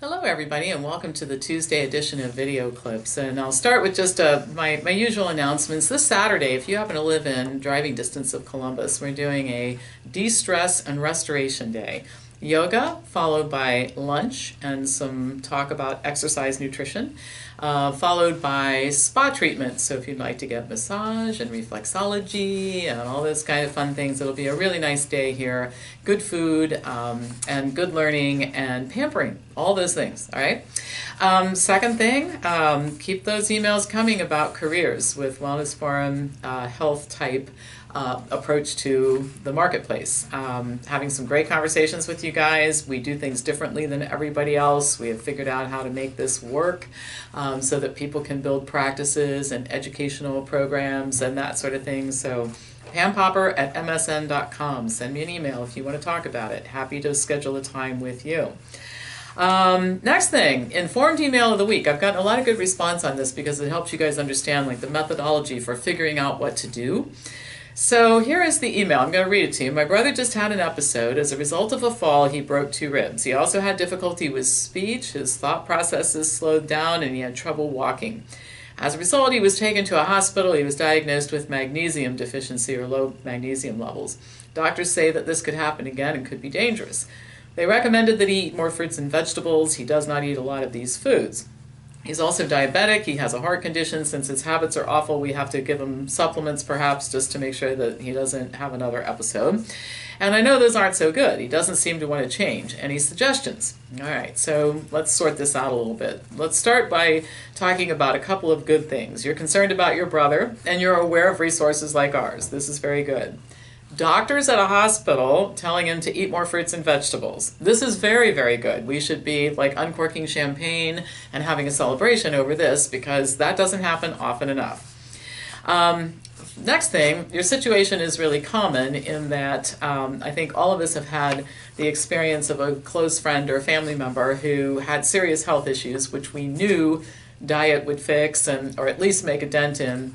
Hello everybody and welcome to the Tuesday edition of Video Clips. And I'll start with just my usual announcements. This Saturday, if you happen to live in driving distance of Columbus, we're doing a de-stress and restoration day. Yoga, followed by lunch and some talk about exercise nutrition, followed by spa treatment. So if you'd like to get massage and reflexology and all those kind of fun things, it'll be a really nice day here. Good food and good learning and pampering, all those things, all right? Second thing, keep those emails coming about careers with Wellness Forum health type approach to the marketplace. Having some great conversations with you guys. We do things differently than everybody else. We have figured out how to make this work so that people can build practices and educational programs and that sort of thing. So pampopper@msn.com. Send me an email if you want to talk about it. Happy to schedule a time with you. Next thing, informed email of the week. I've gotten a lot of good response on this because it helps you guys understand like the methodology for figuring out what to do. So here is the email. I'm going to read it to you. My brother just had an episode. As a result of a fall, he broke 2 ribs. He also had difficulty with speech. His thought processes slowed down and he had trouble walking. As a result, he was taken to a hospital. He was diagnosed with magnesium deficiency or low magnesium levels. Doctors say that this could happen again and could be dangerous. They recommended that he eat more fruits and vegetables. He does not eat a lot of these foods. He's also diabetic. He has a heart condition. Since his habits are awful, we have to give him supplements perhaps just to make sure that he doesn't have another episode. And I know those aren't so good. He doesn't seem to want to change. Any suggestions? All right, so let's sort this out a little bit. Let's start by talking about a couple of good things. You're concerned about your brother, and you're aware of resources like ours. This is very good. Doctors at a hospital telling him to eat more fruits and vegetables. This is very, very good. We should be like uncorking champagne and having a celebration over this because that doesn't happen often enough. Next thing, your situation is really common in that I think all of us have had the experience of a close friend or family member who had serious health issues, which we knew diet would fix or at least make a dent in.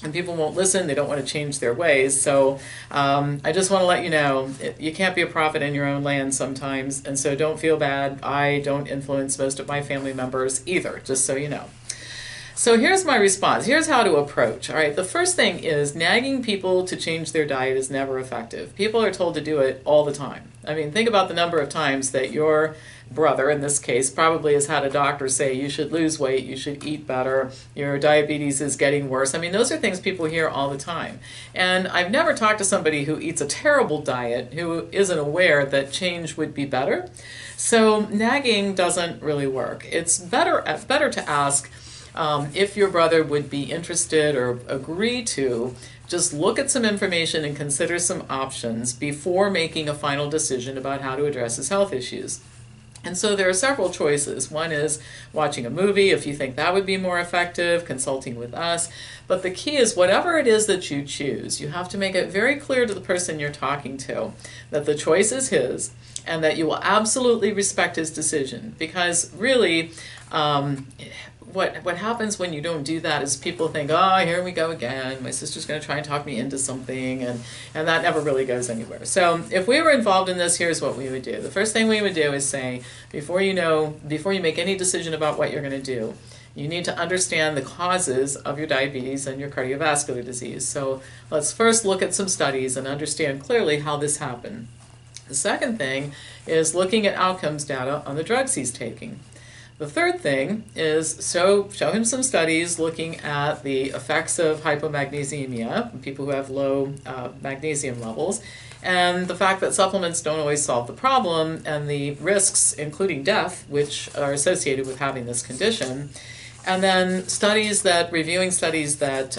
And people won't listen, they don't want to change their ways. So I just want to let you know, you can't be a prophet in your own land sometimes, and so don't feel bad. I don't influence most of my family members either, just so you know. So here's my response. Here's how to approach. All right, the first thing is nagging people to change their diet is never effective. People are told to do it all the time. I mean, think about the number of times that your brother, in this case, probably has had a doctor say you should lose weight, you should eat better, your diabetes is getting worse. I mean, those are things people hear all the time. And I've never talked to somebody who eats a terrible diet who isn't aware that change would be better. So nagging doesn't really work. It's better to ask if your brother would be interested or agree to just look at some information and consider some options before making a final decision about how to address his health issues. And so there are several choices. One is watching a movie, if you think that would be more effective, consulting with us. But the key is whatever it is that you choose, you have to make it very clear to the person you're talking to that the choice is his and that you will absolutely respect his decision. Because really, what happens when you don't do that is people think, oh, here we go again. My sister's going to try and talk me into something, and that never really goes anywhere. So if we were involved in this, here's what we would do. The first thing we would do is say, before you make any decision about what you're going to do, you need to understand the causes of your diabetes and your cardiovascular disease. So let's first look at some studies and understand clearly how this happened. The second thing is looking at outcomes data on the drugs he's taking. The third thing is show him some studies looking at the effects of hypomagnesemia, people who have low magnesium levels, and the fact that supplements don't always solve the problem, and the risks, including death, which are associated with having this condition. And then reviewing studies that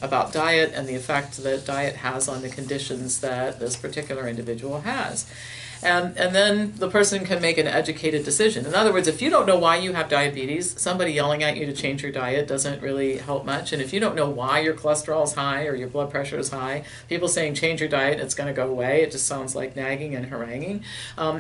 about diet and the effect that diet has on the conditions that this particular individual has. And then the person can make an educated decision. In other words, if you don't know why you have diabetes, somebody yelling at you to change your diet doesn't really help much. And if you don't know why your cholesterol is high or your blood pressure is high, people saying change your diet, it's going to go away. It just sounds like nagging and haranguing.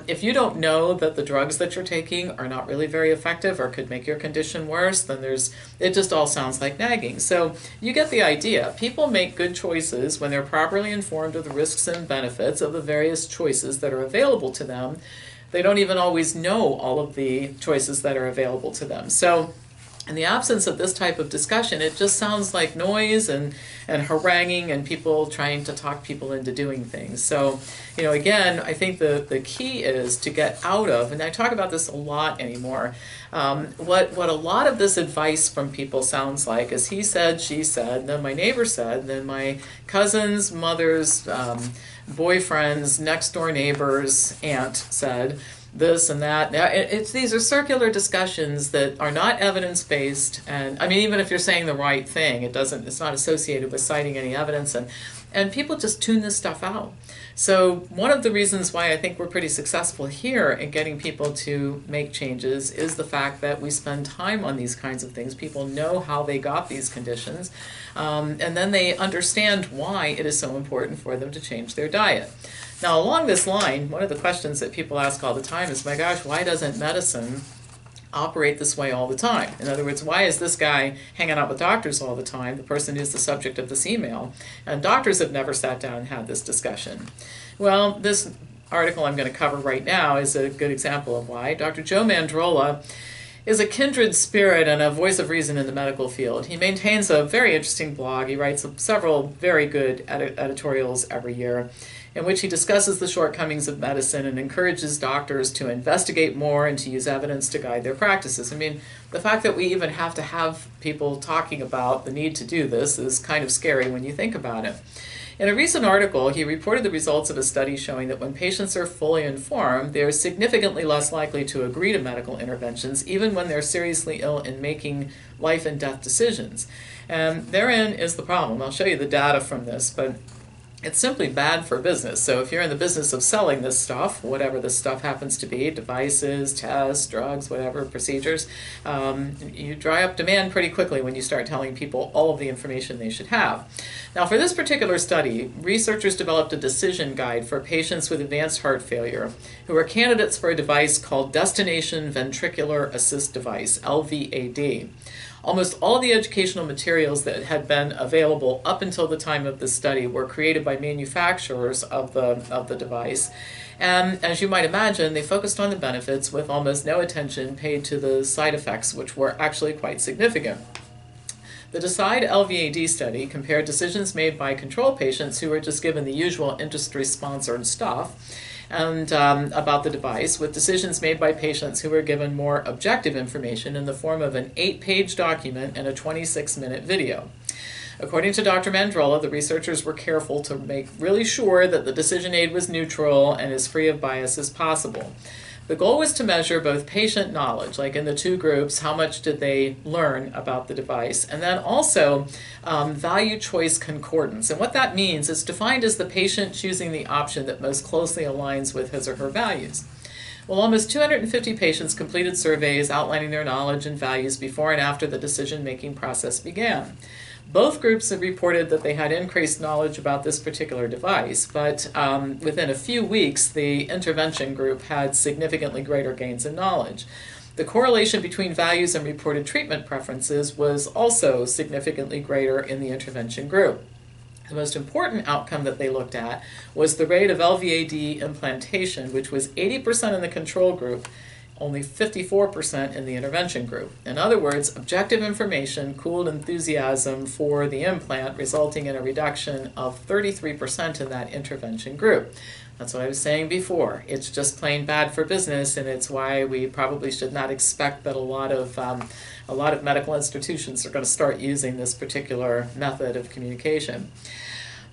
If you don't know that the drugs that you're taking are not really very effective or could make your condition worse, then it just all sounds like nagging. So you get the idea. People make good choices when they're properly informed of the risks and benefits of the various choices that are available to them they don't even always know all of the choices that are available to them. So in the absence of this type of discussion, it just sounds like noise and haranguing and people trying to talk people into doing things. So, again, I think the key is to get out of, and I talk about this a lot anymore, what a lot of this advice from people sounds like is he said, she said, then my neighbor said, then my cousin's mother's boyfriend's next door neighbor's aunt said, this and that. Now, these are circular discussions that are not evidence-based, and I mean, even if you're saying the right thing, it's not associated with citing any evidence, and people just tune this stuff out. So one of the reasons why I think we're pretty successful here in getting people to make changes is the fact that we spend time on these kinds of things. People know how they got these conditions, and then they understand why it is so important for them to change their diet. Now, along this line, one of the questions that people ask all the time is, my gosh, why doesn't medicine operate this way all the time? In other words, why is this guy hanging out with doctors all the time, the person who's the subject of this email, and doctors have never sat down and had this discussion? Well, this article I'm going to cover right now is a good example of why. Dr. Joe Mandrola is a kindred spirit and a voice of reason in the medical field. He maintains a very interesting blog. He writes several very good editorials every year, in which he discusses the shortcomings of medicine and encourages doctors to investigate more and to use evidence to guide their practices. I mean, the fact that we even have to have people talking about the need to do this is kind of scary when you think about it. In a recent article, he reported the results of a study showing that when patients are fully informed, they're significantly less likely to agree to medical interventions, even when they're seriously ill and making life and death decisions. And therein is the problem. I'll show you the data from this, but it's simply bad for business. So if you're in the business of selling this stuff, whatever this stuff happens to be, devices, tests, drugs, whatever, procedures, you dry up demand pretty quickly when you start telling people all of the information they should have. Now, for this particular study, researchers developed a decision guide for patients with advanced heart failure who are candidates for a device called Destination Ventricular Assist Device, LVAD. Almost all of the educational materials that had been available up until the time of this study were created by manufacturers of the device. And as you might imagine, they focused on the benefits with almost no attention paid to the side effects, which were actually quite significant. The DECIDE LVAD study compared decisions made by control patients who were just given the usual industry-sponsored stuff and about the device with decisions made by patients who were given more objective information in the form of an 8-page document and a 26-minute video. According to Dr. Mandrola, the researchers were careful to make really sure that the decision aid was neutral and as free of bias as possible. The goal was to measure both patient knowledge, like in the two groups, how much did they learn about the device, and then also value choice concordance. And what that means is defined as the patient choosing the option that most closely aligns with his or her values. Well, almost 250 patients completed surveys outlining their knowledge and values before and after the decision-making process began. Both groups have reported that they had increased knowledge about this particular device, but within a few weeks, the intervention group had significantly greater gains in knowledge. The correlation between values and reported treatment preferences was also significantly greater in the intervention group. The most important outcome that they looked at was the rate of LVAD implantation, which was 80% in the control group, only 54% in the intervention group. In other words, objective information cooled enthusiasm for the implant, resulting in a reduction of 33% in that intervention group. That's what I was saying before. It's just plain bad for business, and it's why we probably should not expect that a lot of medical institutions are going to start using this particular method of communication.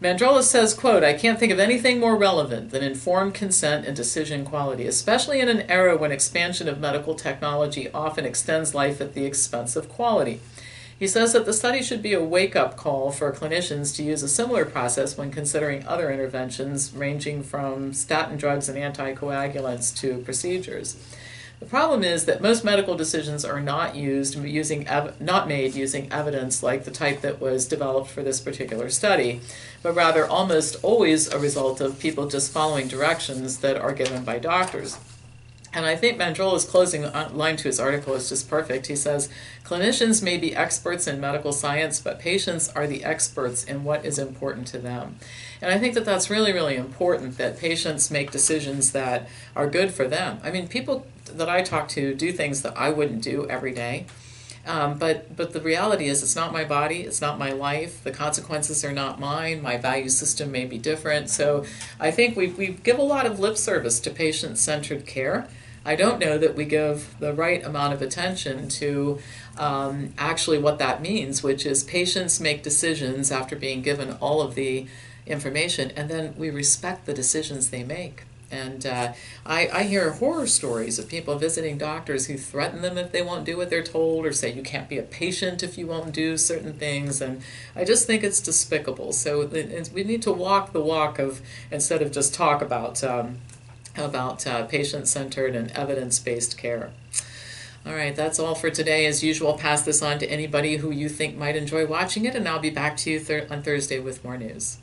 Mandrola says, quote, "I can't think of anything more relevant than informed consent and decision quality, especially in an era when expansion of medical technology often extends life at the expense of quality." He says that the study should be a wake-up call for clinicians to use a similar process when considering other interventions ranging from statin drugs and anticoagulants to procedures. The problem is that most medical decisions are not made using evidence like the type that was developed for this particular study, but rather almost always a result of people just following directions that are given by doctors. And I think Mandrola's closing line to his article is just perfect. He says, clinicians may be experts in medical science, but patients are the experts in what is important to them. And I think that that's really, really important, that patients make decisions that are good for them. I mean, people that I talk to do things that I wouldn't do every day. But the reality is, it's not my body, it's not my life, the consequences are not mine, my value system may be different. So I think we give a lot of lip service to patient-centered care. I don't know that we give the right amount of attention to actually what that means, which is patients make decisions after being given all of the information, and then we respect the decisions they make. And I hear horror stories of people visiting doctors who threaten them if they won't do what they're told, or say you can't be a patient if you won't do certain things. And I just think it's despicable. So we need to walk the walk of, instead of just talk about patient-centered and evidence-based care. All right, that's all for today. As usual, pass this on to anybody who you think might enjoy watching it, and I'll be back to you on Thursday with more news.